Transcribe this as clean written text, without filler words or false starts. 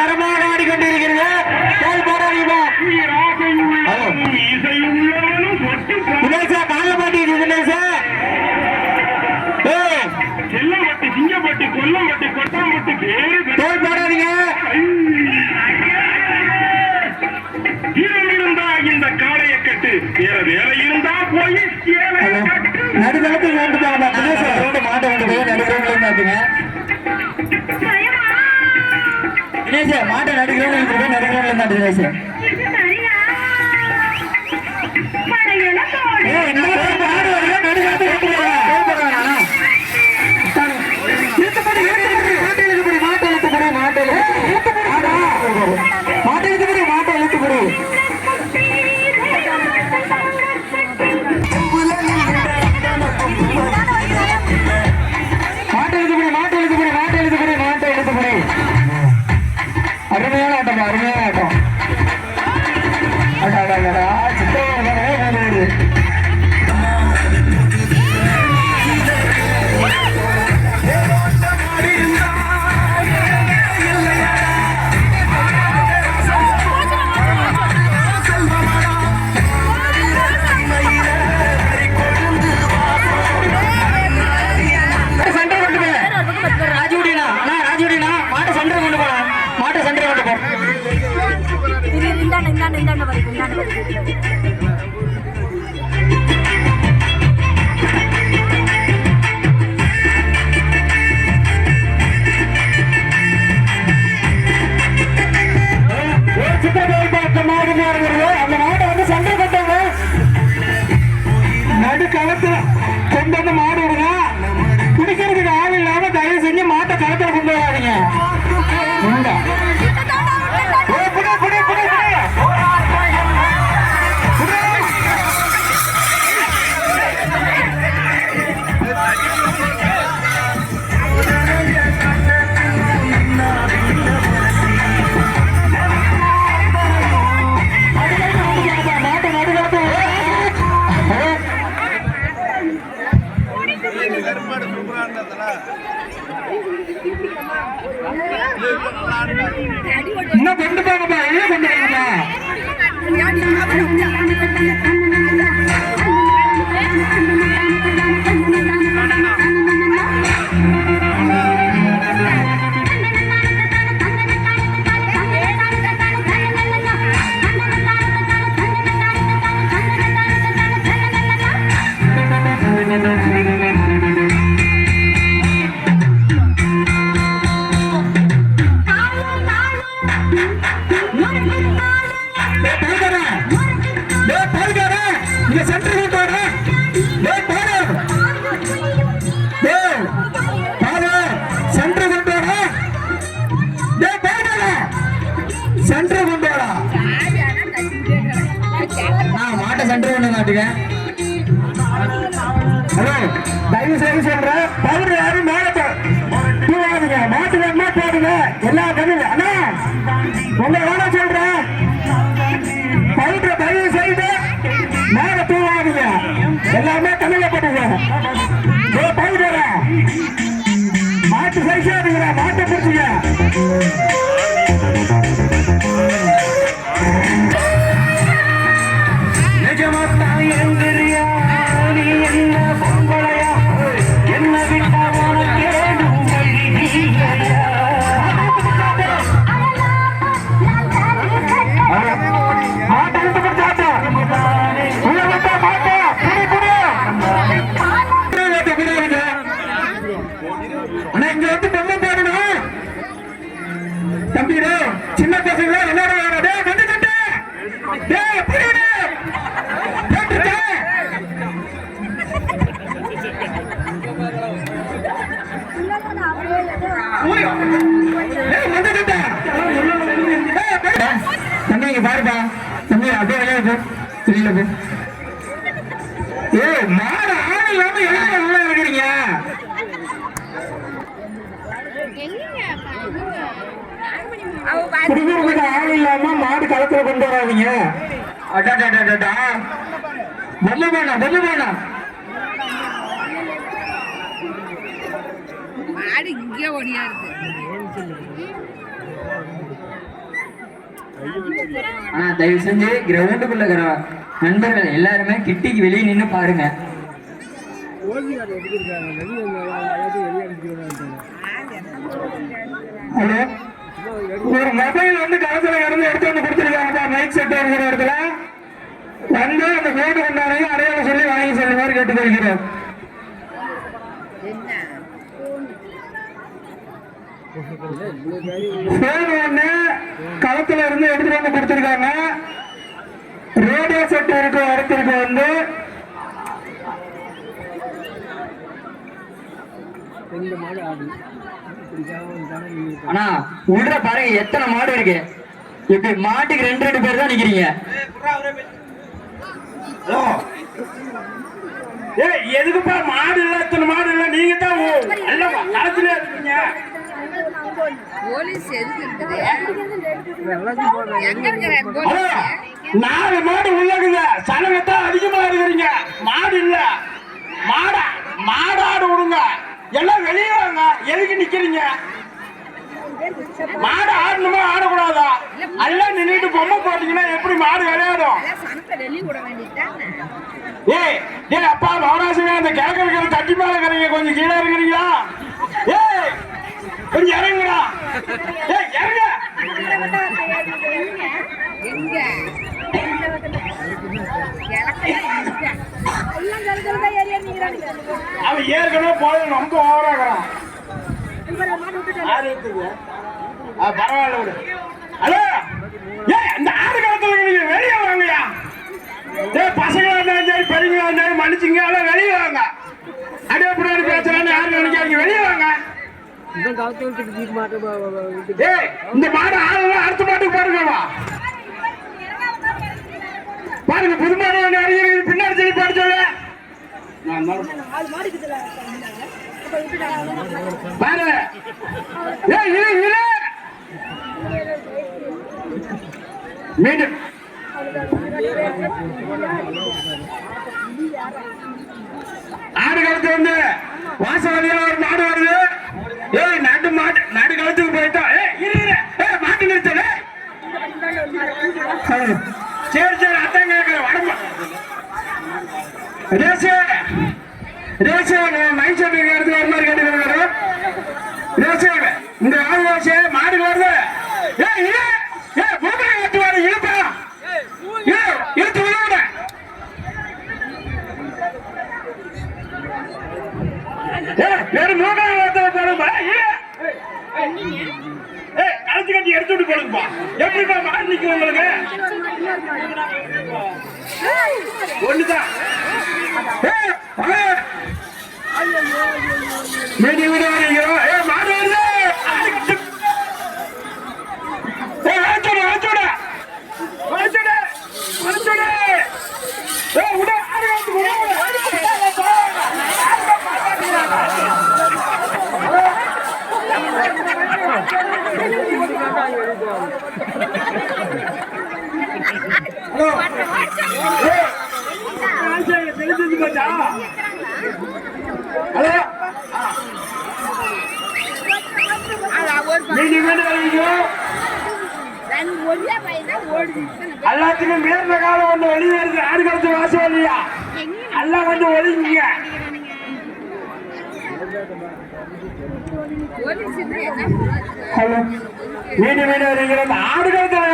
தரமாக ஆடிக்கொண்டிருக்கிறது. தினேஷா கால பாட்டி தினேஷா செல்லம்பட்டி சிங்கப்பட்டி கொல்லம்பட்டி கொட்டாம்பட்டி பேரு தோல் போடாதீங்க. இருந்தா இந்த காளையை கட்டு வேற இருந்தா போய் நடுதளத்துக்கு வந்து மாட்டை வந்து போய் நடுக்கிறவங்க தினேஷ் மாட்டை நடுக்கிறவங்க நடுக்கிறவங்க தினேஷ் அருமையான ஆட்டம் அருமையான ஆட்டம் நடுக்களத்துல கொண்டு வந்து மாடு விடுங்க. குடிக்கிறதுக்கு ஆள் இல்லாம தயவு செஞ்சு மாட்டை களத்துல கொண்டு வராதீங்க. இன்னும் கொண்டு போங்கப்பா, இன்னும் கொண்டு போங்கப்பா. தயவு செய்து சொல்றேன், பவுடர் யாரும் மாட்டு வேணுமா போடுங்க. எல்லா கதையும் அண்ணா உங்களை வேணா சொல்றேன், பவுடர் தயவு செய்து மேல தூவாதுங்க. எல்லாமே தமிழ போட்டுங்க. பவுடர மாட்டு சைஸாதுங்களா, மாட்டை பிடிச்சிங்க. நிஜமாத்தா எந்திரியா நீ என்ன பொம்பளையா, என்ன விட்டா உனக்கேடும் மாட்டை விட்டு பிடிச்சாட்டா உள்ள விட்டா மாட்டா ஆனா இங்க வந்து பொம்மை போடணும் தம்பிடு. சின்ன பசங்க எல்லாரும் வந்து தம்பி பாருப்பா, தம்பி அப்படியே விளையாடு வெளியில போ. ஏ மாடு ஆள் இல்லாம எல்லாம் உள்ள இருக்கிறீங்க. குடிக்கிறதுக்கு ஆள் இல்லாம மாடு களத்துல கொண்டு வராதீங்க. அடாடா பொம்மை வேணாம், பொம்மை வேணாம். மாடு இங்கே ஓடியா இருக்கு. ஆனா தயவு செஞ்சு கிரவுண்டுக்குள்ள இருக்கிற நண்பர்கள் எல்லாருமே கிட்டிக்கு வெளியே நின்று பாருங்க. ஹலோ, ஒரு மொபைல் வந்து களத்துல இருந்து எடுத்து வந்து கொடுத்துருக்காங்க. மைக் செட் இருக்கிற இடத்துல வந்து அந்த கோடு கொண்டாடையும் அடையாளம் சொல்லி வாங்கி சொல்லுமாறு கேட்டுக்கொள்கிறோம். போன் ஒண்ணு களத்துல இருந்து எடுத்துட்டு வந்து கொடுத்துருக்காங்க. ரேடியோ செட் இருக்கிற இடத்திற்கு வந்து ஆனா உள்ள பாருங்க எத்தனை மாடு இருக்கு. இப்படி மாட்டுக்கு 2 பேர் தான் நிக்கிறீங்க. எதுக்குப்பா மாடு இல்ல, இத்தனை மாடு இல்ல, நீங்க தான் களத்துல இருக்கீங்க. போலீஸ் எதுக்கு இருக்குது? எங்க இருக்கிற ஹலோ, போலீஸ்? 4 மாடு உள்ளக்குங்க, சனங்கத்தான் அதிகமா இருக்கிறீங்க. மாடு இல்ல, மாடாடு விடுங்க, எல்லாம் வெளியே வாங்க. எதுக்கு நிக்கிறீங்க? மாடு ஆடணுமா ஆடக்கூடாதா? எல்லாம் நின்றுட்டு பொம்மை போட்டீங்கன்னா எப்படி மாடு விளையாடும்? ஏய் அப்பா மகராசங்க, அந்த கிழக்கு இருக்கிற தட்டி மேல இருக்கிறீங்க, கொஞ்சம் கீழே இருக்கிறீங்களா? ஏய் கொஞ்சம் இறங்குடா. ஏய் இறங்க. அவன் ஏற்கனவே போய் ரொம்ப ஓவராகிறான். பரவாயில்ல விடு. ஹலோ, ஏய் அந்த ஆடு காலத்துல நீங்க வெளியே வாங்கயா. ஏய் பசங்களா இருந்தாலும் சரி, பெரியங்களா இருந்தாலும் மன்னிச்சுங்க, எல்லாம் வெளியே வாங்க. அப்படியே பின்னாடி பேசுறான்னு யாரும் நினைக்காதீங்க, வெளியே வாங்க. ஏய் இந்த மாடு ஆளுநர் அடுத்த மாட்டுக்கு பாருங்கவா. பாருங்க, புது மாடு ஒன்று அறிஞர் பின்னாடி சொல்லி பாடு சொல்லு. பாரு, ஏய் இரு மீண்டும் ஆடு கழுத்து வந்து வாசவதியா ஒரு மாடு வருது. ஏய் நடு கழுத்துக்கு போயிட்டா. ஏய் மாட்டு நிறுத்தல. சரி அதான் கேட்கிறேன். வடமா ரேசே மைசூர் எடுத்து வர மாதிரி கேட்டுக்கிறாரு. ரேசே இந்த ஆதிவாசி மாடு வருது. பூமி எடுத்து வர இழுப்பா, இழுத்து விழுவிட. வெறும் 3 போடுப்பா. கழுத்து கட்டி எடுத்து விட்டு போடுங்கப்பா. எப்படிப்பா மாடு நிற்கும் உங்களுக்கு? ஒண்ணுதான். மீதி வீடு வரீங்களோ? மாடு வருது. எல்லாத்துக்கும் மேல காலம் ஒண்ணு வெளியே இருக்கு. ஆடு காலத்து வாசம் இல்லையா? எல்லாம் வந்து ஒழுங்குங்க. வீடு வீடு வருகிறது. ஆடு காலத்துல